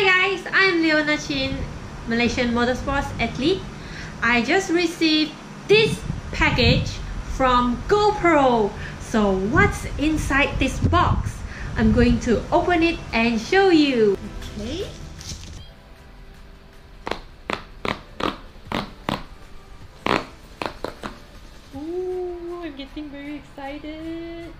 Hi guys, I'm Leona Chin, Malaysian motorsports athlete. I just received this package from Gopro. So what's inside this box? I'm going to open it and show you. Okay. Ooh, I'm getting very excited.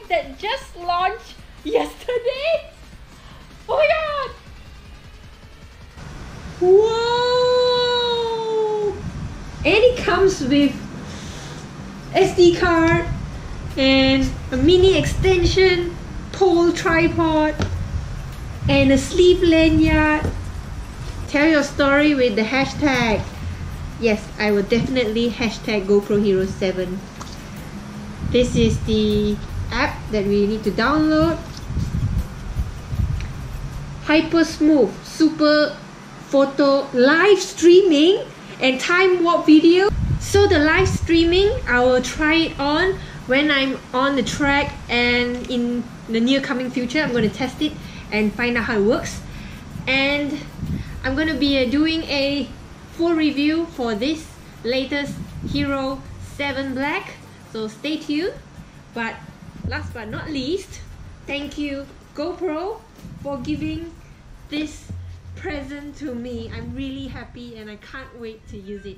That just launched yesterday. Oh my god! Whoa! And it comes with SD card and a mini extension, pole tripod, and a sleeve lanyard. Tell your story with the hashtag. Yes, I will definitely hashtag GoPro Hero 7. This is the app that we need to download. Hypersmooth Superphoto live streaming and time warp video. So the live streaming, I will try it on when I'm on the track, and in the near coming future I'm going to test it and find out how it works. And I'm going to be doing a full review for this latest Hero 7 Black, so stay tuned. But last but not least, thank you GoPro for giving this present to me. I'm really happy and I can't wait to use it.